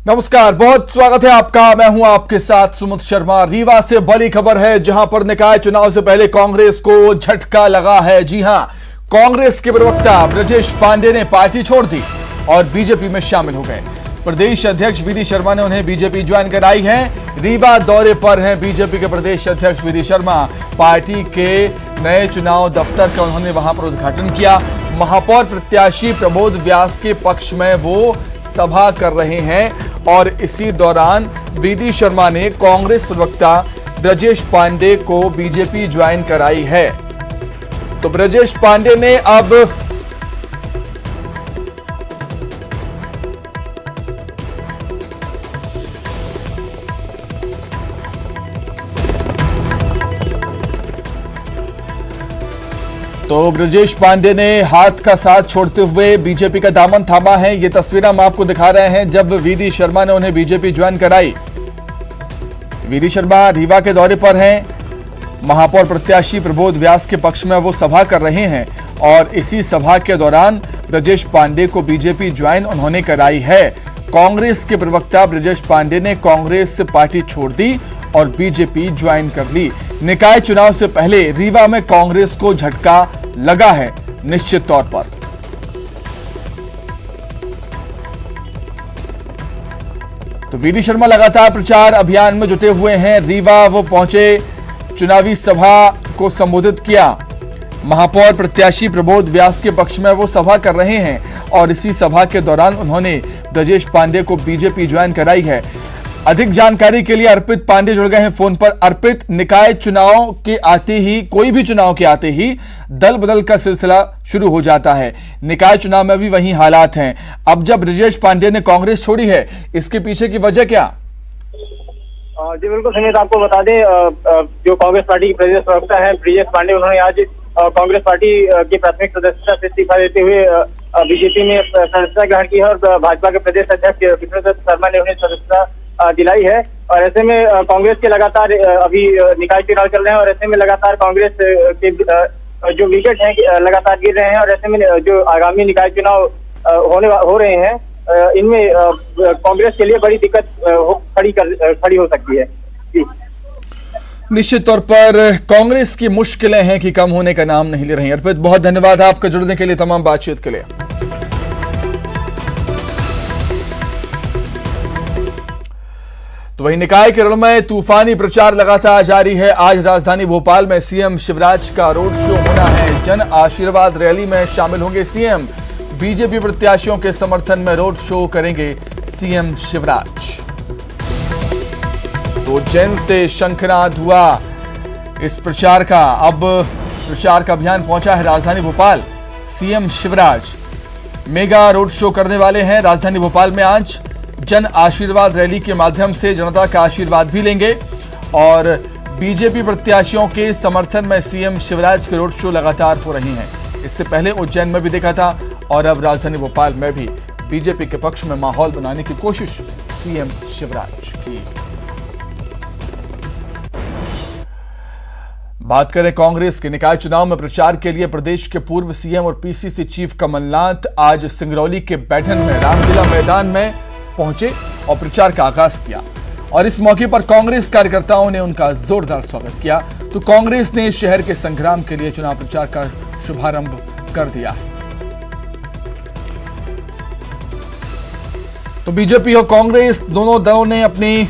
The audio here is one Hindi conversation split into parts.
नमस्कार, बहुत स्वागत है आपका। मैं हूं आपके साथ सुमित शर्मा। रीवा से बड़ी खबर है, जहां पर निकाय चुनाव से पहले कांग्रेस को झटका लगा है। जी हां, कांग्रेस के प्रवक्ता ब्रजेश पांडे ने पार्टी छोड़ दी और बीजेपी में शामिल हो गए। प्रदेश अध्यक्ष वीडी शर्मा ने उन्हें बीजेपी ज्वाइन कराई है। रीवा दौरे पर हैं बीजेपी के प्रदेश अध्यक्ष वीडी शर्मा। पार्टी के नए चुनाव दफ्तर का उन्होंने वहां पर उद्घाटन किया। महापौर प्रत्याशी प्रबोध व्यास के पक्ष में वो सभा कर रहे हैं और इसी दौरान वीडी शर्मा ने कांग्रेस प्रवक्ता ब्रजेश पांडे को बीजेपी ज्वाइन कराई है। तो ब्रजेश पांडे ने अब ब्रजेश पांडे ने हाथ का साथ छोड़ते हुए बीजेपी का दामन थामा है। ये तस्वीर हम आपको दिखा रहे हैं जब वीडी शर्मा ने उन्हें बीजेपी ज्वाइन कराई। वीडी शर्मा रीवा के दौरे पर हैं। महापौर प्रत्याशी प्रबोध व्यास के पक्ष में वो सभा कर रहे हैं और इसी सभा के दौरान ब्रजेश पांडे को बीजेपी ज्वाइन उन्होंने कराई है। कांग्रेस के प्रवक्ता ब्रजेश पांडे ने कांग्रेस पार्टी छोड़ दी और बीजेपी ज्वाइन कर ली। निकाय चुनाव से पहले रीवा में कांग्रेस को झटका लगा है निश्चित तौर पर। तो वीडी शर्मा लगातार प्रचार अभियान में जुटे हुए हैं। रीवा वो पहुंचे, चुनावी सभा को संबोधित किया। महापौर प्रत्याशी प्रबोध व्यास के पक्ष में वो सभा कर रहे हैं और इसी सभा के दौरान उन्होंने ब्रजेश पांडे को बीजेपी ज्वाइन कराई है। अधिक जानकारी के लिए अर्पित पांडे जुड़ गए हैं फोन पर। अर्पित, निकाय चुनाव के आते ही, कोई भी चुनाव के आते ही दल बदल का सिलसिला शुरू हो जाता है। निकाय चुनाव में भी वही हालात हैं। अब जब ब्रजेश पांडे ने कांग्रेस छोड़ी है, इसके पीछे की वजह क्या? जी बिल्कुल सुमित, आपको बता दें जो कांग्रेस पार्टी के प्रदेश प्रवक्ता है ब्रजेश पांडे, उन्होंने आज कांग्रेस पार्टी की प्राथमिक सदस्यता से इस्तीफा देते हुए बीजेपी में सदस्यता ग्रहण की है और भाजपा के प्रदेश अध्यक्ष विष्णुदत्त शर्मा ने उन्हें सदस्यता दिलाई है। और ऐसे में कांग्रेस के लगातार अभी निकाय चुनाव चल रहे हैं और ऐसे में लगातार कांग्रेस के जो विकेट हैं लगातार गिर रहे हैं और ऐसे में जो आगामी निकाय चुनाव हो रहे हैं इनमें कांग्रेस के लिए बड़ी दिक्कत खड़ी हो सकती है। जी निश्चित तौर पर कांग्रेस की मुश्किलें हैं कि कम होने का नाम नहीं ले रही। अर्पित, बहुत धन्यवाद आपका जुड़ने के लिए, तमाम बातचीत के लिए। तो वही निकाय के रण में तूफानी प्रचार लगातार जारी है। आज राजधानी भोपाल में सीएम शिवराज का रोड शो होना है। जन आशीर्वाद रैली में शामिल होंगे सीएम। बीजेपी प्रत्याशियों के समर्थन में रोड शो करेंगे सीएम शिवराज। तो जैन से शंखनाद हुआ इस प्रचार का। अब प्रचार का अभियान पहुंचा है राजधानी Bhopal. CM Shivraj mega road show करने वाले हैं राजधानी भोपाल में। आज जन आशीर्वाद रैली के माध्यम से जनता का आशीर्वाद भी लेंगे और बीजेपी प्रत्याशियों के समर्थन में सीएम शिवराज के रोड शो लगातार हो रही हैं। इससे पहले उज्जैन में भी देखा था और अब राजधानी भोपाल में भी बीजेपी के पक्ष में माहौल बनाने की कोशिश सीएम शिवराज की। बात करें कांग्रेस के निकाय चुनाव में प्रचार के लिए प्रदेश के पूर्व सीएम और पीसीसी चीफ कमलनाथ आज सिंगरौली के बैठन में रामलीला मैदान में पहुंचे और प्रचार का आगाज किया और इस मौके पर कांग्रेस कार्यकर्ताओं ने उनका जोरदार स्वागत किया। तो कांग्रेस ने शहर के संग्राम के लिए चुनाव प्रचार का शुभारंभ कर दिया है। तो बीजेपी और कांग्रेस दोनों दलों ने अपनी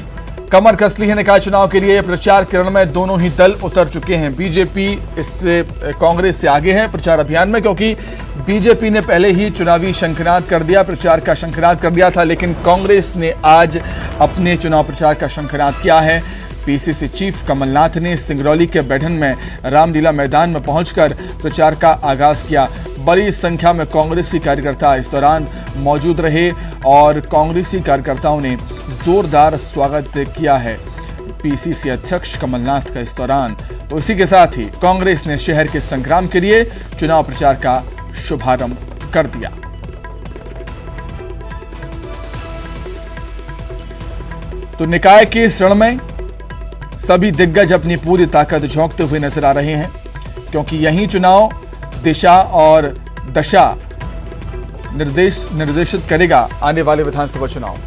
कमर कस ली है निकाय चुनाव के लिए। प्रचार चरण में दोनों ही दल उतर चुके हैं। बीजेपी इससे कांग्रेस से आगे है प्रचार अभियान में, क्योंकि बीजेपी ने पहले ही चुनावी शंखनाद कर दिया, प्रचार का शंखनाद कर दिया था, लेकिन कांग्रेस ने आज अपने चुनाव प्रचार का शंखनाद किया है। पीसीसी चीफ कमलनाथ ने सिंगरौली के बैठन में रामलीला मैदान में पहुंचकर प्रचार का आगाज किया। बड़ी संख्या में कांग्रेसी कार्यकर्ता इस दौरान मौजूद रहे और कांग्रेसी कार्यकर्ताओं ने जोरदार स्वागत किया है पीसीसी अध्यक्ष कमलनाथ का इस दौरान। तो इसी के साथ ही कांग्रेस ने शहर के संग्राम के लिए चुनाव प्रचार का शुभारंभ कर दिया। तो निकाय के इस रण में सभी दिग्गज अपनी पूरी ताकत झोंकते हुए नजर आ रहे हैं, क्योंकि यही चुनाव दिशा और दशा निर्देशित करेगा आने वाले विधानसभा चुनाव।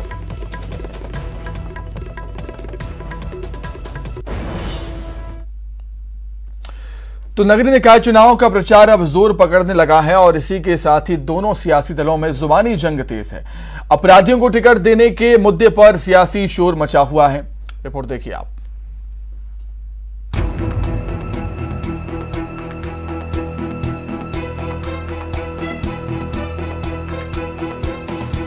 तो नगरीय निकाय चुनाव का प्रचार अब जोर पकड़ने लगा है और इसी के साथ ही दोनों सियासी दलों में जुबानी जंग तेज है। अपराधियों को टिकट देने के मुद्दे पर सियासी शोर मचा हुआ है। रिपोर्ट देखिए आप।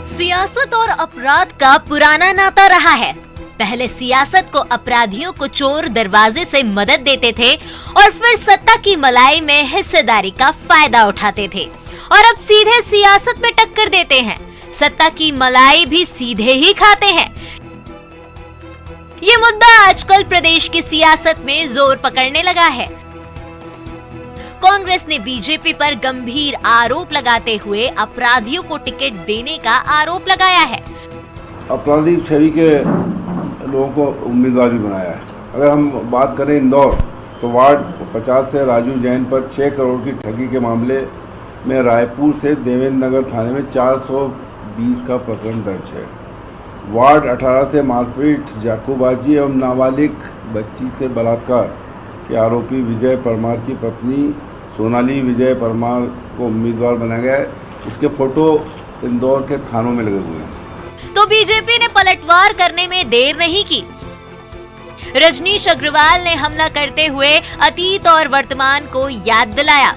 सियासत और अपराध का पुराना नाता रहा है। पहले सियासत को अपराधियों को चोर दरवाजे से मदद देते थे और फिर सत्ता की मलाई में हिस्सेदारी का फायदा उठाते थे और अब सीधे सियासत में टक्कर देते हैं। सत्ता की मलाई भी सीधे ही खाते हैं। ये मुद्दा आजकल प्रदेश की सियासत में जोर पकड़ने लगा है। कांग्रेस ने बीजेपी पर गंभीर आरोप लगाते हुए अपराधियों को टिकट देने का आरोप लगाया है। आपराधिक छवि के लोगों को उम्मीदवार भी बनाया है। अगर हम बात करें इंदौर, तो वार्ड 50 से राजू जैन पर 6 करोड़ की ठगी के मामले में रायपुर से देवेंद्र नगर थाने में 420 का प्रकरण दर्ज है। वार्ड 18 से मारपीट, जाकूबाजी एवं नाबालिग बच्ची से बलात्कार के आरोपी विजय परमार की पत्नी सोनाली विजय परमार को उम्मीदवार बनाया गया है। इसके फोटो इंदौर के थानों में लगे हुए हैं। तो बीजेपी ने पलटवार करने में देर नहीं की। रजनीश अग्रवाल ने हमला करते हुए अतीत और वर्तमान को याद दिलाया।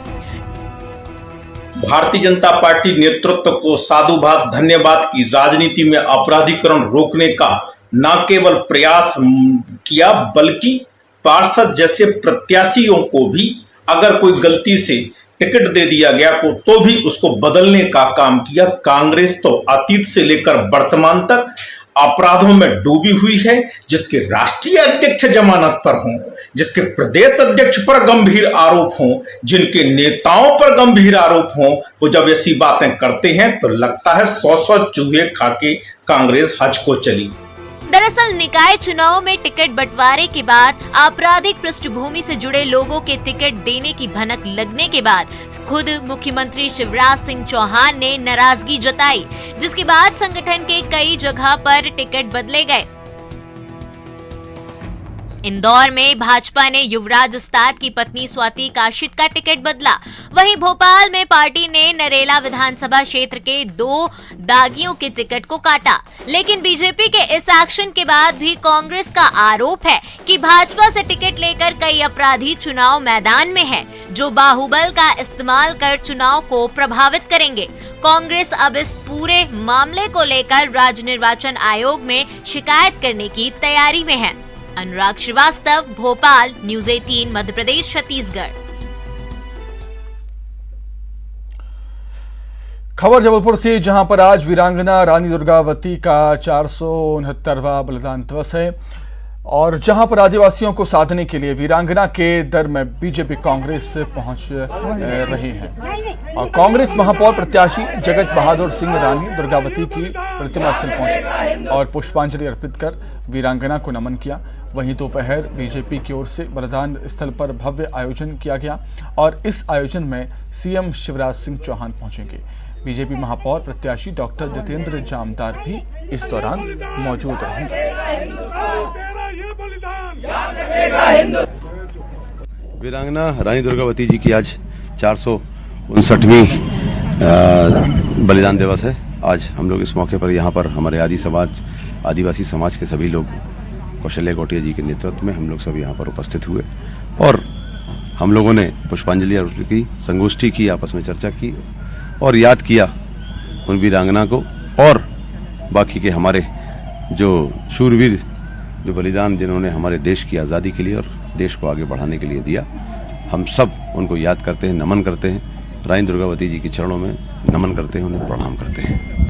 भारतीय जनता पार्टी नेतृत्व को साधुवाद धन्यवाद की राजनीति में अपराधीकरण रोकने का न केवल प्रयास किया, बल्कि पार्षद जैसे प्रत्याशियों को भी अगर कोई गलती से टिकट दे दिया गया तो भी उसको बदलने का काम किया। कांग्रेस तो अतीत से लेकर वर्तमान तक अपराधों में डूबी हुई है। जिसके राष्ट्रीय अध्यक्ष जमानत पर हों, जिसके प्रदेश अध्यक्ष पर गंभीर आरोप हों, जिनके नेताओं पर गंभीर आरोप हों, वो जब ऐसी बातें करते हैं तो लगता है 100 चूहे खाके कांग्रेस हज को चली। दरअसल निकाय चुनाव में टिकट बंटवारे के बाद आपराधिक पृष्ठभूमि से जुड़े लोगों के टिकट देने की भनक लगने के बाद खुद मुख्यमंत्री शिवराज सिंह चौहान ने नाराजगी जताई, जिसके बाद संगठन के कई जगह पर टिकट बदले गए। इंदौर में भाजपा ने युवराज उस्ताद की पत्नी स्वाति काशिद का टिकट बदला। वहीं भोपाल में पार्टी ने नरेला विधानसभा क्षेत्र के 2 दागियों के टिकट को काटा। लेकिन बीजेपी के इस एक्शन के बाद भी कांग्रेस का आरोप है कि भाजपा से टिकट लेकर कई अपराधी चुनाव मैदान में हैं, जो बाहुबल का इस्तेमाल कर चुनाव को प्रभावित करेंगे। कांग्रेस अब इस पूरे मामले को लेकर राज्य निर्वाचन आयोग में शिकायत करने की तैयारी में है। अनुराग श्रीवास्तव, भोपाल, न्यूज़ 18 मध्य प्रदेश, छत्तीसगढ़। खबर जबलपुर से, जहां पर आज वीरांगना रानी दुर्गावती का 469वां बलिदान दिवस है और जहां पर आदिवासियों को साधने के लिए वीरांगना के दर में बीजेपी कांग्रेस पहुंच रही है और कांग्रेस महापौर प्रत्याशी जगत बहादुर सिंह रानी दुर्गावती की प्रतिमा स्थल पहुंचे और पुष्पांजलि अर्पित कर वीरांगना को नमन किया। वहीं दोपहर बीजेपी की ओर से बलिदान स्थल पर भव्य आयोजन किया गया और इस आयोजन में सीएम शिवराज सिंह चौहान पहुंचेंगे। बीजेपी महापौर प्रत्याशी डॉक्टर जितेंद्र जामदार भी इस दौरान मौजूद रहेंगे। वीरांगना रानी दुर्गावती जी की आज 459वीं बलिदान दिवस है। आज हम लोग इस मौके पर यहाँ पर हमारे आदिवासी समाज के सभी लोग कौशल्या गोटिया जी के नेतृत्व में हम लोग सब यहाँ पर उपस्थित हुए और हम लोगों ने पुष्पांजलि अर्पित की, संगोष्ठी की, आपस में चर्चा की और याद किया उन वीरांगना को और बाकी के हमारे जो शूरवीर जो बलिदान जिन्होंने हमारे देश की आज़ादी के लिए और देश को आगे बढ़ाने के लिए दिया। हम सब उनको याद करते हैं, नमन करते हैं, रानी दुर्गावती जी के चरणों में नमन करते हैं, उन्हें प्रणाम करते हैं।